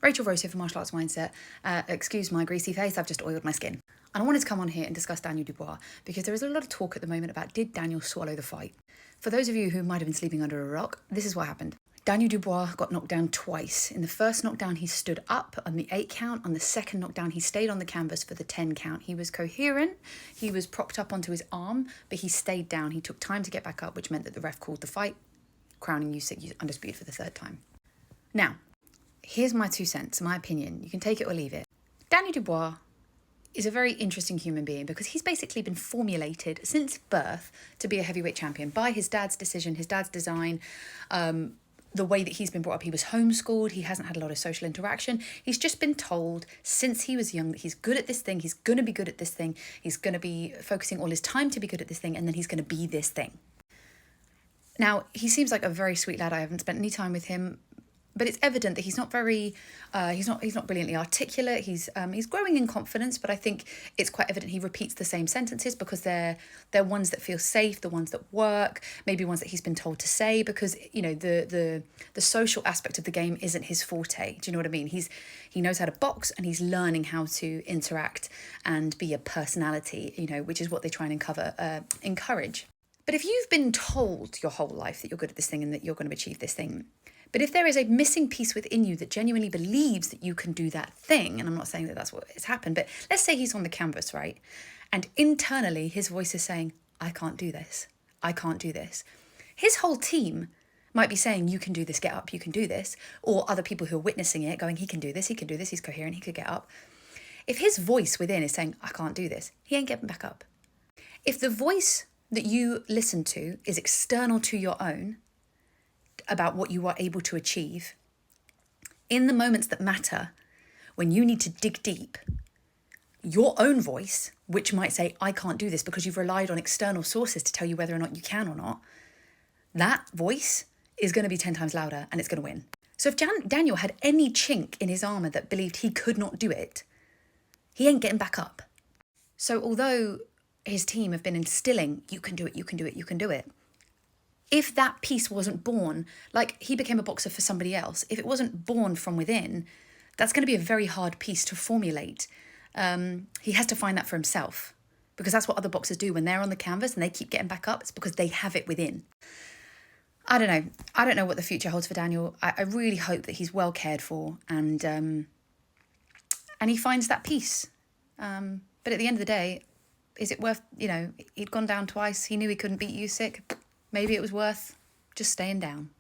Rachel Rose here for Martial Arts Mindset. Excuse my greasy face, I've just oiled my skin. And I wanted to come on here and discuss Daniel Dubois because there is a lot of talk at the moment about did Daniel swallow the fight? For those of you who might have been sleeping under a rock, this is what happened. Daniel Dubois got knocked down twice. In the first knockdown, he stood up on the 8 count. On the second knockdown, he stayed on the canvas for the 10 count. He was coherent. He was propped up onto his arm, but he stayed down. He took time to get back up, which meant that the ref called the fight, crowning Usyk undisputed for the 3rd time. Now, here's my 2 cents, my opinion. You can take it or leave it. Daniel Dubois is a very interesting human being because he's basically been formulated since birth to be a heavyweight champion by his dad's decision, his dad's design, the way that he's been brought up. He was homeschooled. He hasn't had a lot of social interaction. He's just been told since he was young that he's good at this thing. He's going to be good at this thing. He's going to be focusing all his time to be good at this thing. And then he's going to be this thing. Now, he seems like a very sweet lad. I haven't spent any time with him, but it's evident that he's not very, he's not brilliantly articulate. He's growing in confidence, but I think it's quite evident he repeats the same sentences because they're ones that feel safe, the ones that work, maybe ones that he's been told to say because, you know, the social aspect of the game isn't his forte. Do you know what I mean? He knows how to box and he's learning how to interact and be a personality, you know, which is what they try and encourage. But if you've been told your whole life that you're good at this thing and that you're going to achieve this thing, but if there is a missing piece within you that genuinely believes that you can do that thing, and I'm not saying that that's what has happened, but let's say he's on the canvas, right? And internally his voice is saying, I can't do this. I can't do this. His whole team might be saying, you can do this, get up, you can do this. Or other people who are witnessing it going, he can do this, he can do this, he's coherent, he could get up. If his voice within is saying, I can't do this, he ain't getting back up. If the voice that you listen to is external to your own, about what you are able to achieve, in the moments that matter, when you need to dig deep, your own voice, which might say, I can't do this because you've relied on external sources to tell you whether or not you can or not, that voice is going to be 10 times louder and it's going to win. So if Daniel had any chink in his armour that believed he could not do it, he ain't getting back up. So although his team have been instilling, you can do it, you can do it, you can do it, if that piece wasn't born, like he became a boxer for somebody else, if it wasn't born from within, that's going to be a very hard piece to formulate. He has to find that for himself because that's what other boxers do when they're on the canvas and they keep getting back up. It's because they have it within. I don't know. I don't know what the future holds for Daniel. I really hope that he's well cared for and he finds that peace. But at the end of the day, is it worth, you know, he'd gone down twice. He knew he couldn't beat Usyk. Maybe it was worth just staying down.